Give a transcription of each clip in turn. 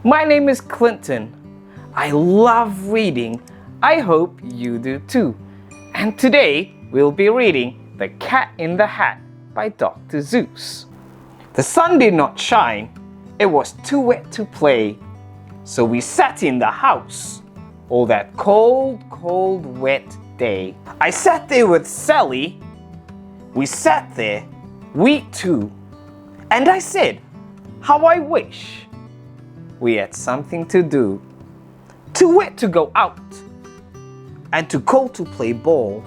My name is Clinton. I love reading. I hope you do too. And today we'll be reading The Cat in the Hat by Dr. Seuss. The sun did not shine. It was too wet to play. So we sat in the house all that cold, wet day. I sat there with Sally. We sat there, we two. And I said, how I wish we had something to do. Too wet to go out and too cold to play ball.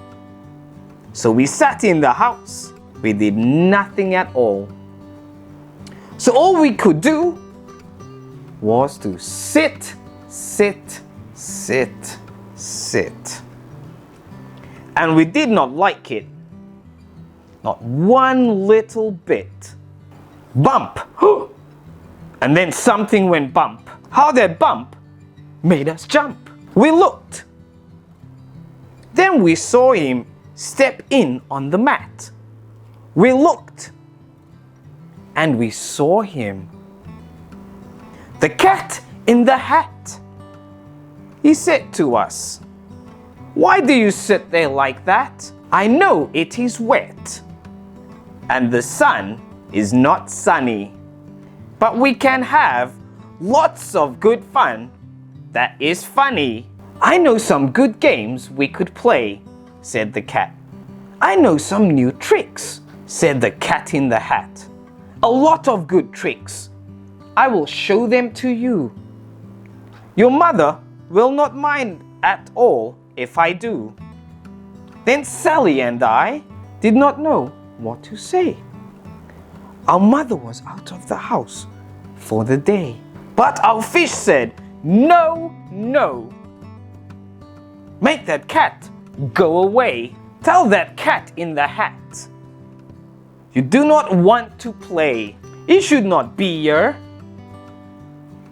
So we sat in the house. We did nothing at all. So all we could do was to sit. And we did not like it. Not one little bit. Bump! And then something went bump. How that bump made us jump. We looked. Then we saw him step in on the mat. We looked. And we saw him. The cat in the hat. He said to us, why do you sit there like that? I know it is wet. And the sun is not sunny. But we can have lots of good fun that is funny. I know some good games we could play, said the cat. I know some new tricks, said the cat in the hat. A lot of good tricks. I will show them to you. Your mother will not mind at all if I do. Then Sally and I did not know what to say. Our mother was out of the house for the day. But our fish said, no, no. Make that cat go away. Tell that cat in the hat. You do not want to play. He should not be here.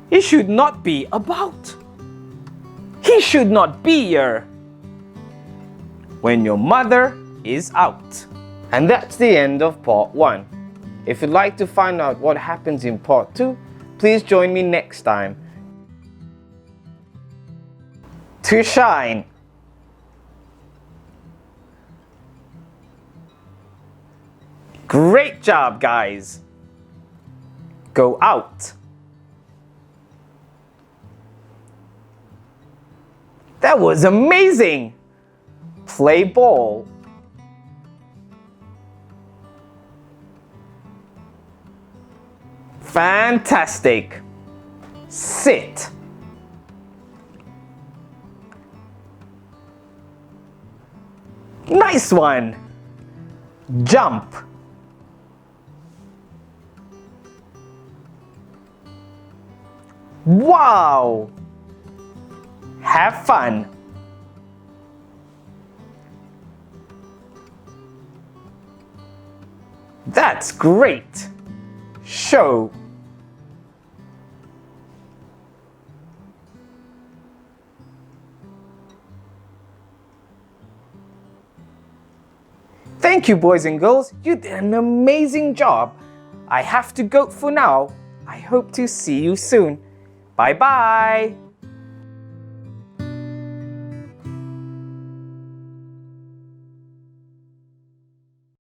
He should not be about. He should not be here when your mother is out. And that's the end of part 1. If you'd like to find out what happens in part 2, please join me next time. To shine. Great job, guys. Go out. That was amazing. Play ball. Fantastic. Sit. Nice one. Jump. Wow. Have fun. That's great. Show. Thank you, boys and girls. You did an amazing job. I have to go for now. I hope to see you soon. Bye-bye.